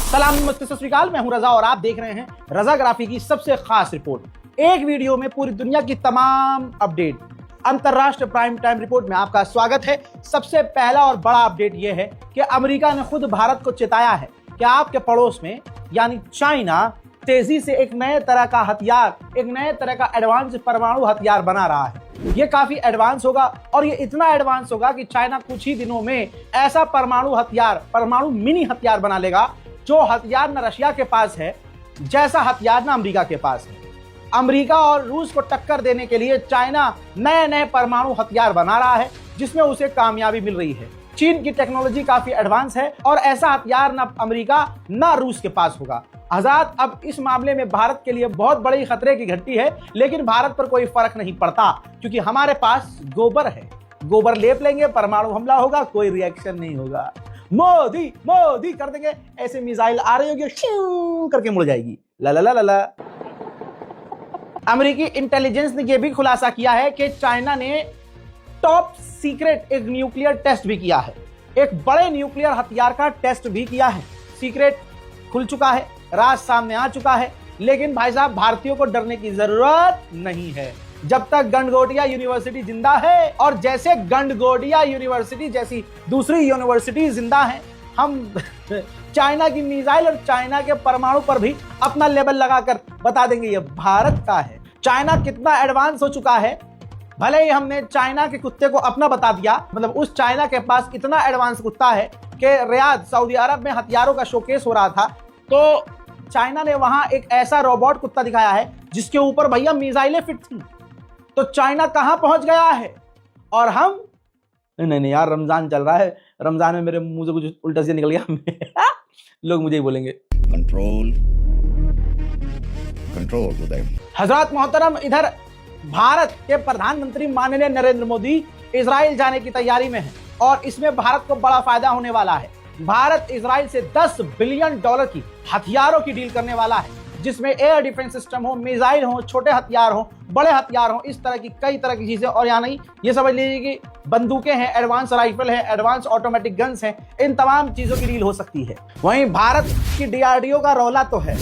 सलाम नमस्ते सत श्री अकाल, मैं हूं रजा और आप देख रहे हैं रजाग्राफी की सबसे खास रिपोर्ट। एक वीडियो में पूरी दुनिया की तमाम अपडेट, अंतरराष्ट्रीय प्राइम टाइम रिपोर्ट में आपका स्वागत है। सबसे पहला और बड़ा अपडेट यह है कि अमेरिका ने खुद भारत को चेताया है कि आपके पड़ोस में यानी चाइना तेजी से एक नए तरह का हथियार, एक नए तरह का एडवांस परमाणु हथियार बना रहा है। ये काफी एडवांस होगा और ये इतना एडवांस होगा कि चाइना कुछ ही दिनों में ऐसा परमाणु हथियार, परमाणु मिनी हथियार बना लेगा जो हथियार न रशिया के पास है, जैसा हथियार न अमेरिका के पास है। अमेरिका और रूस को टक्कर देने के लिए चाइना नए नए परमाणु हथियार बना रहा है, जिसमें उसे कामयाबी मिल रही है। चीन की टेक्नोलॉजी काफी एडवांस है और ऐसा हथियार न अमेरिका न रूस के पास होगा। आजाद, अब इस मामले में भारत के लिए बहुत बड़ी खतरे की घंटी है, लेकिन भारत पर कोई फर्क नहीं पड़ता क्योंकि हमारे पास गोबर है। गोबर लेप लेंगे, परमाणु हमला होगा, कोई रिएक्शन नहीं होगा। मोदी मोदी कर देंगे, ऐसे मिसाइल आ रही होगी, श्यू करके मुड़ जाएगी। ला ला ला ला ला। अमेरिकी इंटेलिजेंस ने यह भी खुलासा किया है कि चाइना ने टॉप सीक्रेट एक न्यूक्लियर टेस्ट भी किया है, एक बड़े न्यूक्लियर हथियार का टेस्ट भी किया है। सीक्रेट खुल चुका है, राज सामने आ चुका है, लेकिन भाई साहब भारतीयों को डरने की जरूरत नहीं है जब तक गंडगोटिया यूनिवर्सिटी जिंदा है। और जैसे गंडगोटिया यूनिवर्सिटी जैसी दूसरी यूनिवर्सिटी जिंदा है, हम चाइना की मिसाइल और चाइना के परमाणु पर भी अपना लेबल लगाकर बता देंगे ये भारत का है। चाइना कितना एडवांस हो चुका है, भले ही हमने चाइना के कुत्ते को अपना बता दिया, मतलब उस चाइना के पास इतना एडवांस कुत्ता है कि रियाद सऊदी अरब में हथियारों का शोकेस हो रहा था तो चाइना ने वहां एक ऐसा रोबोट कुत्ता दिखाया है जिसके ऊपर भैया मिसाइलें फिट थी। तो चाइना कहां पहुंच गया है और हम नहीं यार, रमजान चल रहा है, रमजान में मेरे मुंह से कुछ उल्टा सीधा निकल गया लोग मुझे ही बोलेंगे कंट्रोल कंट्रोल। हजरत मोहतरम, इधर भारत के प्रधानमंत्री माननीय नरेंद्र मोदी इजराइल जाने की तैयारी में है और इसमें भारत को बड़ा फायदा होने वाला है। भारत इजराइल से $10 बिलियन की हथियारों की डील करने वाला है, जिसमें एयर डिफेंस सिस्टम हो, मिसाइल हो, छोटे हथियार हो, बड़े हथियार हो, इस तरह की कई तरह की चीजें। और यहाँ नहीं, ये समझ लीजिए कि बंदूकें हैं, एडवांस राइफल है, एडवांस ऑटोमेटिक गन्स हैं, इन तमाम चीजों की डील हो सकती है। वहीं भारत की DRDO का रौला तो है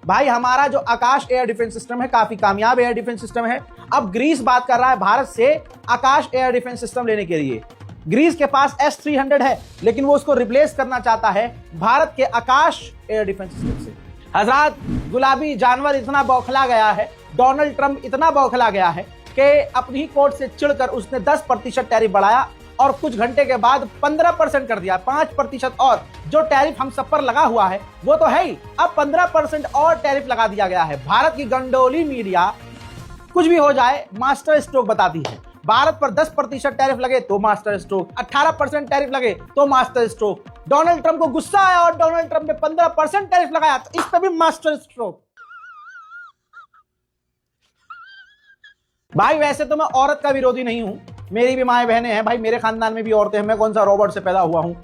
भाई, हमारा जो आकाश एयर डिफेंस सिस्टम है काफी कामयाब एयर डिफेंस सिस्टम है। अब ग्रीस बात कर रहा है भारत से आकाश एयर डिफेंस सिस्टम लेने के लिए। ग्रीस के पास S-300 है, लेकिन वो उसको रिप्लेस करना चाहता है भारत के आकाश एयर डिफेंस सिस्टम से। हजरत, गुलाबी जानवर इतना बौखला गया है, डोनाल्ड ट्रंप इतना बौखला गया है कि अपनी कोर्ट से चिढ़कर उसने 10% टैरिफ बढ़ाया और कुछ घंटे के बाद 15% कर दिया। 5% और जो टैरिफ हम सब पर लगा हुआ है वो तो है ही, अब 15% और टैरिफ लगा दिया गया है। भारत की गंडोली मीडिया कुछ भी हो जाए मास्टर स्ट्रोक बताती है। भारत पर 10% टैरिफ लगे तो मास्टर स्ट्रोक, 18% टैरिफ लगे तो मास्टर स्ट्रोक। डोनाल्ड ट्रंप को गुस्सा आया और डोनाल्ड ट्रंप ने 15% टैरिफ लगाया तो इस पर भी मास्टर स्ट्रोक। भाई वैसे तो मैं औरत का विरोधी नहीं हूं, मेरी भी माएं बहनें हैं भाई, मेरे खानदान में भी औरतें हैं, मैं कौन सा रोबोट से पैदा हुआ हूं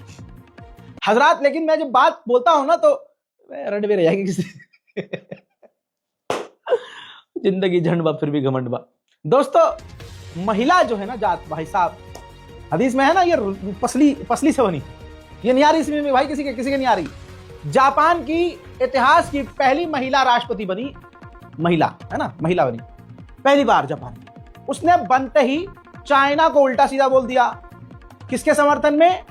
हजरात। लेकिन मैं जब बात बोलता हूं ना तो रट भी रह जाएगी किसी जिंदगी झंडबा फिर भी घमंडबा। दोस्तों, महिला जो है ना जात, भाई साहब हदीस में है ना, ये पसली से बनी, ये नहीं आ रही इसमें भाई, किसी के नहीं आ रही। जापान की इतिहास की पहली महिला राष्ट्रपति बनी, महिला है ना, महिला बनी पहली बार जापान की। उसने बनते ही चाइना को उल्टा सीधा बोल दिया, किसके समर्थन में?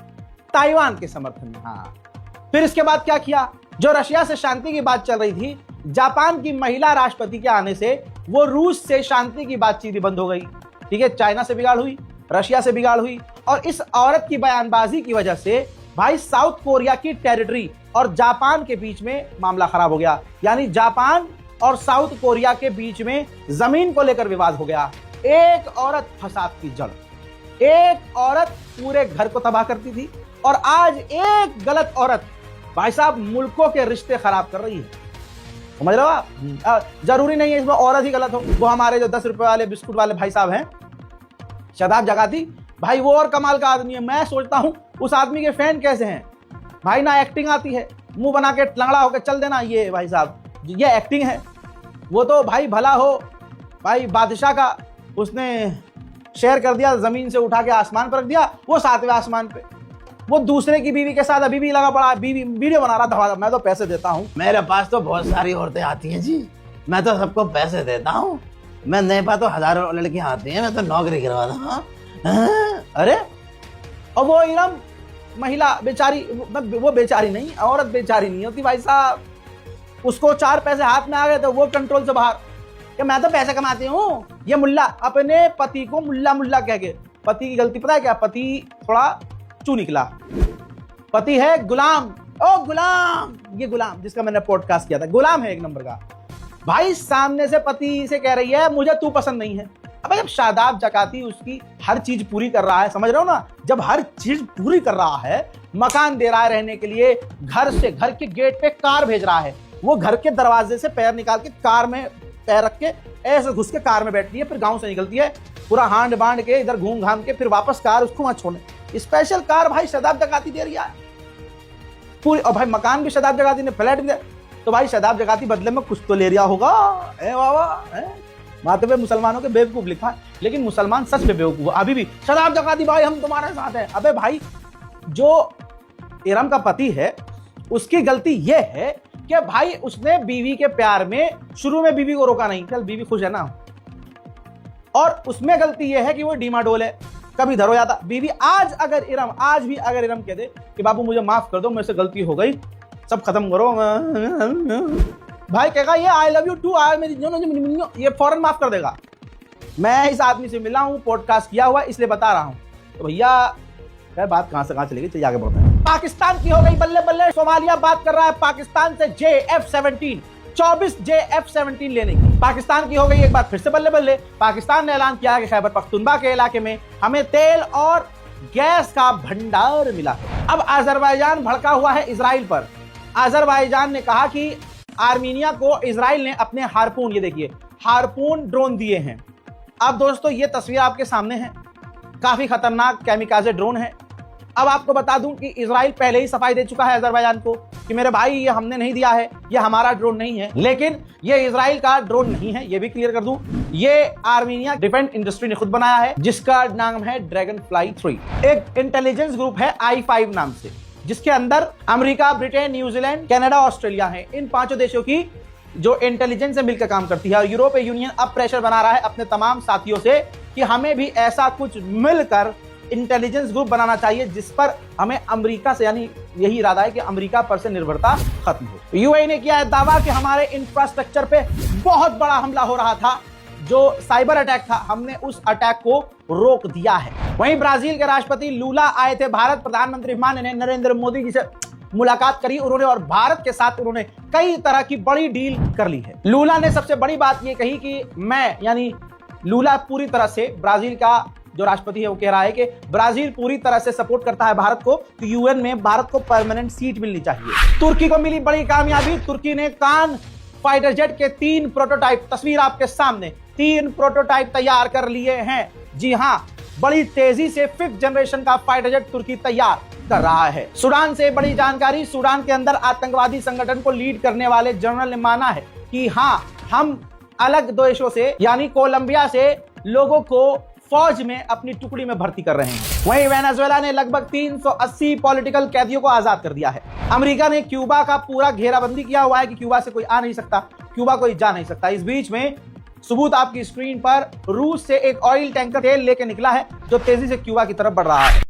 ताइवान के समर्थन में। हाँ, फिर इसके बाद क्या किया, जो रशिया से शांति की बात चल रही थी, जापान की महिला राष्ट्रपति के आने से वो रूस से शांति की बातचीत बंद हो गई। ठीक है, चाइना से बिगाड़ हुई, रशिया से बिगाड़ हुई और इस औरत की बयानबाजी की वजह से भाई साउथ कोरिया की टेरिटरी और जापान के बीच में मामला खराब हो गया। यानी जापान और साउथ कोरिया के बीच में जमीन को लेकर विवाद हो गया। एक औरत फसाद की जड़, एक औरत पूरे घर को तबाह करती थी और आज एक गलत औरत भाई साहब मुल्कों के रिश्ते खराब कर रही है। समझ रहे हो आप? जरूरी नहीं है इसमें औरत ही गलत हो। वो हमारे जो 10 रुपए वाले बिस्कुट वाले भाई साहब हैं, शदाब जगाती भाई, वो और कमाल का आदमी है। मैं सोचता हूं उस आदमी के फैन कैसे हैं भाई। ना एक्टिंग आती है, मुंह बना के लंगड़ा होकर चल देना, ये भाई साहब ये एक्टिंग है। वो तो भाई भला हो भाई, बादशाह का उसने शेयर कर दिया, जमीन से उठा के आसमान पर रख दिया, वो 7वें आसमान पे। वो दूसरे की बीवी के साथ अभी भी लगा पड़ा है, बीवी वीडियो बना रहा था, मैं तो पैसे देता हूँ, मेरे पास तो बहुत सारी औरतें आती हैं जी, मैं तो सबको पैसे देता हूँ, मैं नहीं पा तो हजारों लड़कियां आती हैं, मैं तो नौकरी करवाता हूँ। अरे और वो इरम महिला बेचारी, वो बेचारी नहीं, औरत बेचारी नहीं होती भाई साहब, उसको 4 पैसे हाथ में आ गए तो वो कंट्रोल से बाहर कि मैं तो पैसे कमाती हूँ। ये मुल्ला अपने पति को मुल्ला मुल्ला कह के, पति की गलती पता है क्या, पति थोड़ा चू निकला, पति है गुलाम, ओ गुलाम, ये गुलाम जिसका मैंने पॉडकास्ट किया था, गुलाम है एक नंबर का भाई। सामने से पति से कह रही है मुझे तू पसंद नहीं है। अब जब शादाब जकाती उसकी हर चीज पूरी कर रहा है, समझ रहे हो ना, जब हर चीज पूरी कर रहा है, मकान दे रहा है रहने के लिए, घर से घर के गेट पे कार भेज रहा है, वो घर के दरवाजे से पैर निकाल के कार में पैर रख के ऐसे घुस के कार में बैठती है, फिर गांव से निकलती है पूरा हांड बांड के, इधर घूम घाम के, फिर वापस कार उसको वहां छोड़ने, स्पेशल कार भाई शादाब जकाती दे रही है पूरी। और भाई मकान भी शादाब जकाती ने, फ्लैट भी, तो भाई शादाब जकाती बदले में कुछ तो ले लिया होगा। माते पे मुसलमानों के बेवकूफ लिखा है, लेकिन मुसलमान सच में बेवकूफ अभी भी। शादाब जकाती भाई हम तुम्हारे साथ हैं। अबे भाई जो इरम का पति है उसकी गलती यह है कि भाई उसने बीवी के प्यार में शुरू में बीवी को रोका नहीं, चल बीवी खुश है ना, और उसमें गलती यह है कि वो डीमाडोल है, कभी धरो जाता बीवी। आज भी अगर इरम कह दे कि बाबू मुझे माफ कर दो, मेरे से गलती हो गई, सब खत्म करो, भाई कहेगा ये आई लव यू टू, ये फौरन माफ कर देगा। मैं इस आदमी से मिला हूं, पॉडकास्ट किया हुआ, इसलिए बता रहा हूं। तो भैया यार बात कहां से कहां चलेगी, चलिए आगे बढ़ते हैं। पाकिस्तान की हो गई बल्ले बल्ले, सोमालिया बात कर रहा है पाकिस्तान से JF-17 24 JF-17 लेने की। पाकिस्तान की हो गई एक बार फिर से बल्ले बल्ले, पाकिस्तान ने ऐलान किया कि खैबर पख्तूनख्वा के इलाके में हमें तेल और गैस का भंडार मिला है। अब अजरबैजान भड़का हुआ है इजराइल पर। अजरबैजान ने कहा कि आर्मीनिया को इजराइल ने अपने हार्पून, ये देखिए हार्पून ड्रोन दिए हैं। अब दोस्तों ये तस्वीर आपके सामने है, काफी खतरनाक कैमिकाजे ड्रोन है। अब आपको बता दूं कि इजराइल पहले ही सफाई दे चुका है अजरबैजान को कि मेरे भाई ये हमने नहीं दिया है, ये हमारा ड्रोन नहीं है। लेकिन ये इजराइल का ड्रोन नहीं है, ये भी क्लियर कर दूं, ये आर्मीनिया डिफेंस इंडस्ट्री ने खुद बनाया है, जिसका नाम है ड्रैगन फ्लाई 3। एक इंटेलिजेंस ग्रुप है I5 नाम से, जिसके अंदर America, Britain, New Zealand, Canada, Australia है। इन 5 देशों की जो इंटेलिजेंस से मिलकर काम करती है। और यूरोपीय यूनियन अब प्रेशर बना रहा है अपने तमाम साथियों से कि हमें भी ऐसा कुछ मिलकर इंटेलिजेंस ग्रुप बनाना चाहिए जिस पर हमें अमेरिका से, यानी यही इरादा है कि अमेरिका पर से निर्भरता खत्म हो। यूएई ने किया है दावा कि हमारे इंफ्रास्ट्रक्चर पे बहुत बड़ा हमला हो रहा था, जो साइबर अटैक था, हमने उस अटैक को रोक दिया है। वहीं ब्राजील के राष्ट्रपति लूला आए थे भारत, प्रधानमंत्री माननीय नरेंद्र मोदी जी से मुलाकात करी उन्होंने, और भारत के साथ उन्होंने कई तरह की बड़ी डील कर ली है। लूला ने सबसे बड़ी बात ये कही कि मैं, यानी लूला पूरी तरह से, ब्राजील का जो राष्ट्रपति है वो कह रहा है कि ब्राजील पूरी तरह से सपोर्ट करता है भारत को, तो यूएन में भारत को परमानेंट सीट मिलनी चाहिए। तुर्की को मिली बड़ी कामयाबी, तुर्की ने कान फाइटर जेट के 3 प्रोटोटाइप, तस्वीर आपके सामने, 3 प्रोटोटाइप तैयार कर लिए हैं। जी हां, बड़ी तेजी से 5th जनरेशन का फाइटर जेट तुर्की तैयार कर रहा है। सूडान से बड़ी जानकारी, सूडान के अंदर आतंकवादी संगठन को लीड करने वाले जनरल ने माना है कि हां, हम अलग देशों से यानी कोलंबिया से लोगों को फौज में अपनी टुकड़ी में भर्ती कर रहे हैं। वहीं वेनेजुएला ने लगभग 380 पॉलिटिकल कैदियों को आजाद कर दिया है। अमेरिका ने क्यूबा का पूरा घेराबंदी किया हुआ है कि क्यूबा से कोई आ नहीं सकता, क्यूबा कोई जा नहीं सकता। इस बीच में सबूत आपकी स्क्रीन पर, रूस से एक ऑयल टैंकर तेल लेके निकला है जो तेजी से क्यूबा की तरफ बढ़ रहा है।